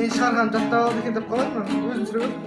мен шығарған жаттап алды екен деп қалаймын өзім түсіре көрдім.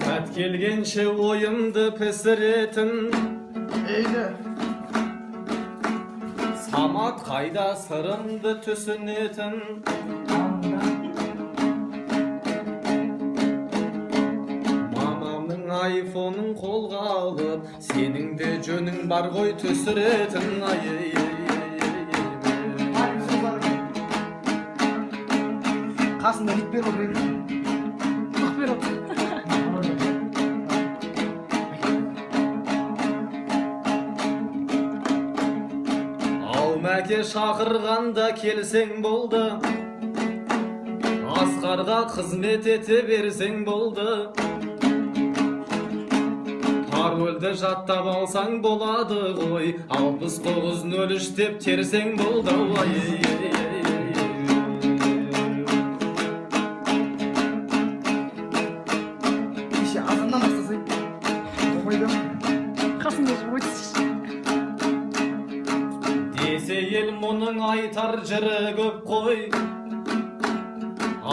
Сәт келгенше ойымды пісіретін Самат қайда сырымды түсінетін Мамамның айфонын қолға алып Сенің де жөнің бар ғой түсіретін Қасында ит бер отыр еді. Ақ бер отыр. Мәке шақырғанда келсең болды Асқарға қызмет ете берсең болды Парольді жаттап алсаң болады ғой 6903 деп терсең болды Кеше азаннан бастасай оқойды Қасында жүріп өтсінші. ел мұның айтар жыры көп қой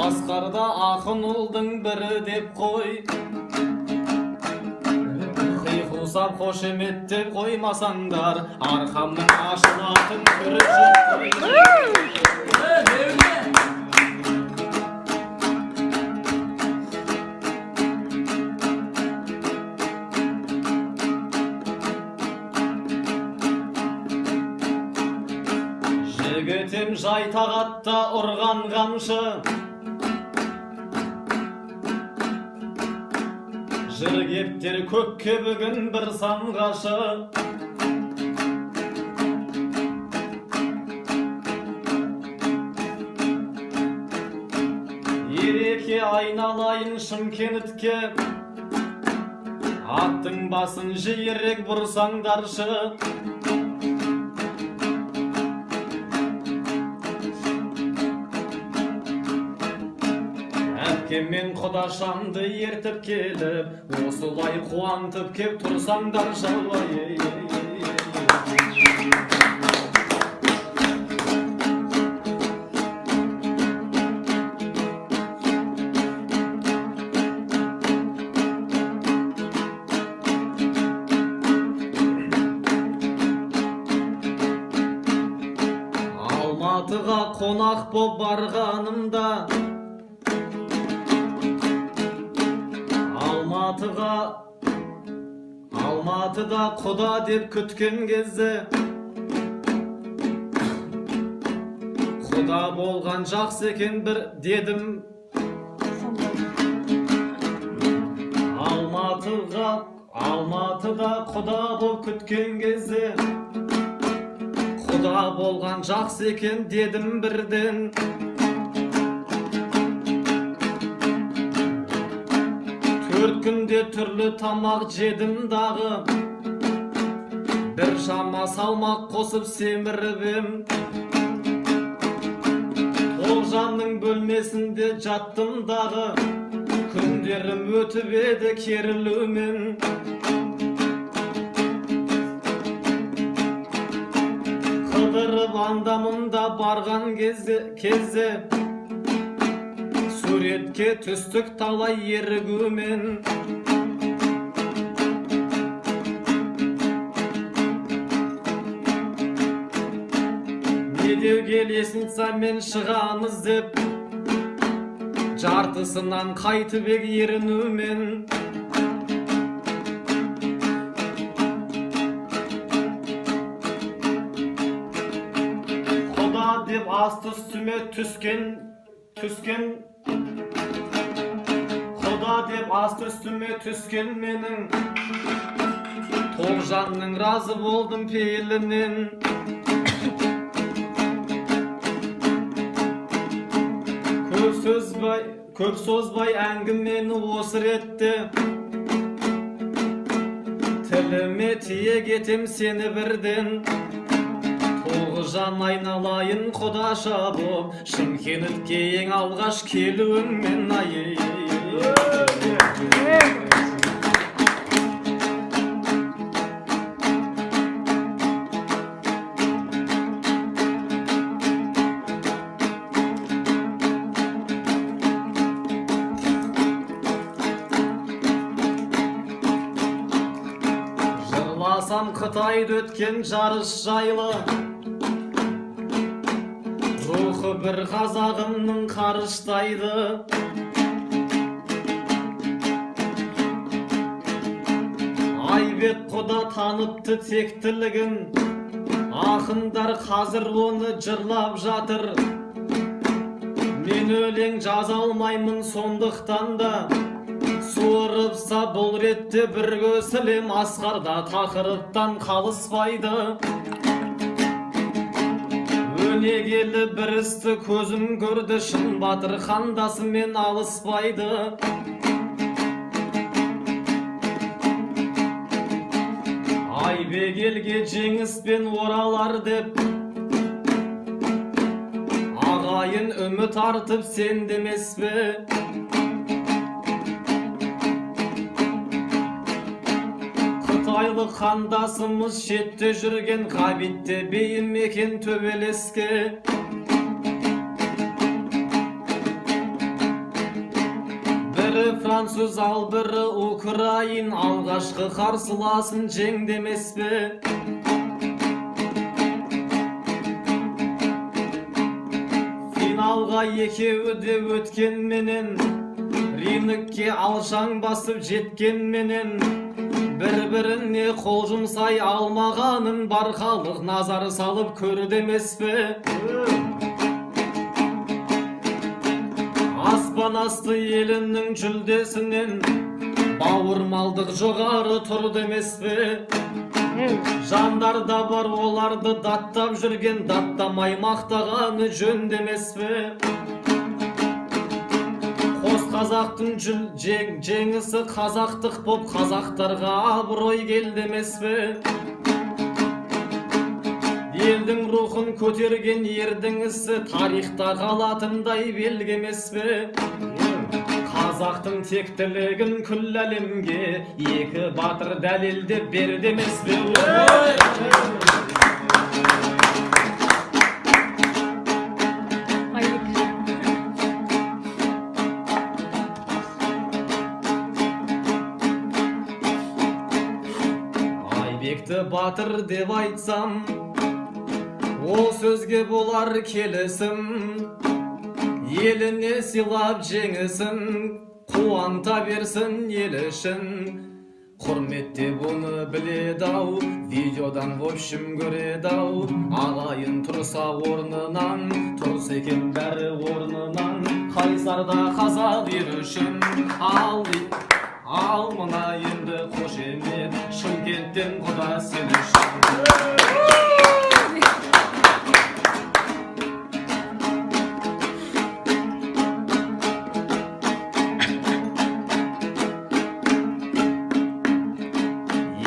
Асқарда ақын ұлдың бірі деп қой Қиқусап қошеметтеп қоймасаңдар Арқамның ашылатын түрі жоқ қой Жігітім жайтағатта ұрған қамшы Жыргептер көкке бүгін бір самғашы Ереке айналайын Шымкентке Аттың басын жиірек бұрсаңдаршы Мен құдашамды ертіп келіп, осылай қуантып кеп тұрсаңдар жауай. Алматыға қонақ боп барғанымда Алматыда құда деп күткен кезде Құда болған жақсы екен бір дедім Алматыда құда болып күткен кезде Құда болған жақсы екен дедім бірден Төрт күнде түрлі тамақ жедім дағы Бір шама салмақ қосып семіріп ем Тоғжанның бөлмесінде жаттым дағы Күндерім өтіп еді керілумен Қыдырып анда-мұнда барған кезде Суретке түстік талай ерігумен Не деуге лесницамен шығамыз деп Жартысынан қайтып ег ерінумен Құда деп асты үстіме түскен Құда деп асты үстіме түскен менің Тоғжанның разы болдым пейілінен Көп созбай әңгімені осы ретте Тіл еліме тие кетем сені бірден, тоғжан айналайын құдаша боп, Шымкентке ең алғаш келуіңмен ай. Жырласам Қытайды өткен жарыс жайлы, рухы бір қазағымның қарыштайды. Айбек құда таныпты тектілігін, ақындар қазір оны жырлап жатыр. Мен өлең жаза алмаймын сондықтан да, суырыпса бұл ретте бір көсілем, Асқарда тақырыптан қалыспайды. Өнегелі бір істі көзім көрді, шын батыр қандасымен алыспайды. Айбек елге жеңіспен оралар деп, ағайын үміт артып сен демес пе? Қытайлық қандасымыз шетте жүрген, Ғабитте бейім екен төбелеске. Бірі француз, ал бірі украин, алғашқы қарсыласын жең демес пе? Финалға екеуі де өткенменен, рингке алшаң басып жеткенменен, бір-біріне қол жұмсай алмағанын бар халық назар салып көр демес пе? Аспан асты елінің жүлдесінен бауырмалдық жоғары тұр демес пе? Жандарда бар оларды даттап жүрген, даттамай мақтағаны жөн демес пе? Қос қазақтың жеңісі қазақтық боп, қазақтарға абырой кел демес пе? Елдің рухын көтерген ердің ісі тарихта қалатындай белгемес пе? Қазақтың тектілігін күллі әлемге екі батыр дәлелдеп бер демес пе? Айбекті батыр деп айтсам, ол сөзге болар келісім. Еліне сыйлап жеңісін, қуанта берсін ел үшін. Құрметте бұны біледі-ау, видеодан в общем көреді-ау. Ағайын тұрса орнынан, тұрса екен бәрі орнынан. Қайсарда қазақ ел үшін, ал мына енді қошемет, Шымкенттен құда сен үшін.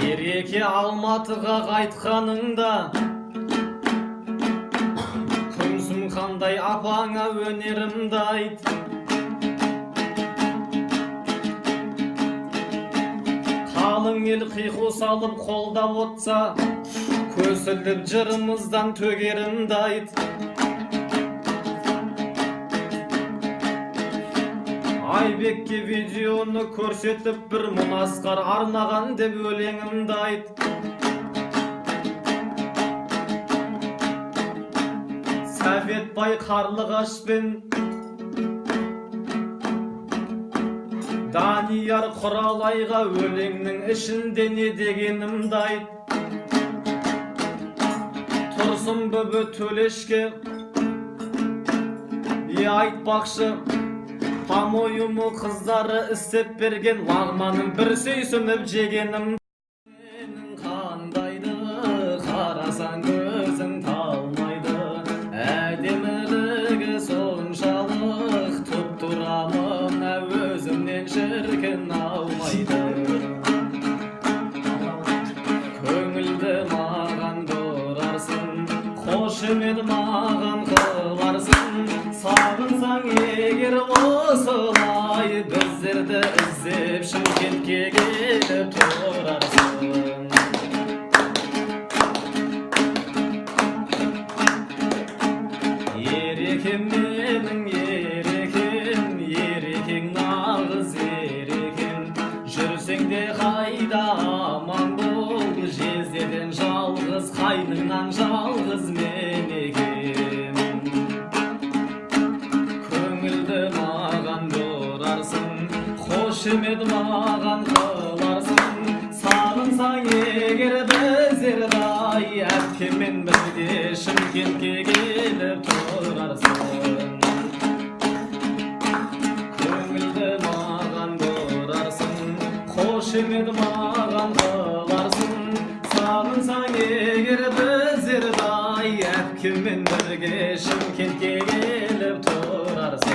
Ереке Алматыға қайтқаныңда, күмсім қандай апаңа өнерімді айт. Қалың ел қиқу салып қолдап отса, көсіліп жырымыздан төгерімді айт. Айбекке видеоны көрсетіп бір мұнасқар арнаған деп өлеңімді айт. Сәфетбай Қарлығашпен Данияр Құралайға өлеңнің ішінде не дегенімді айт. Тұрсын бүбі Төлешке айтпақшы, Памойымы қыздары істеп берген, лағманың бір сүйсініп жегенім. Менің қандайды, қарасаң көзің талмайды, әдемілігі соншалық, тұп тұрамын өзімнен шіркін алмайды. Hoşmet mağan kılarsın Sağınsan eger osılay Bizlerdi izlep Şımkentke gelip turarsın Yerekim menin yerekim nağız yerekim Жүрсең де қайда аман бол Жездеден жалғыз қайныңнан жалғыз мен екем Көңілді маған бұрарсың Қошемет маған қыларсың Сағынсаң егер біздердай Әпкеммен бірге Шымкентке келіп тұрарсың Көңілді маған бұрарсың Қошемет маған қыларсың Сағынсаң егер біздердай Әпкеммен бірге Шымкентке келіп тұрарсың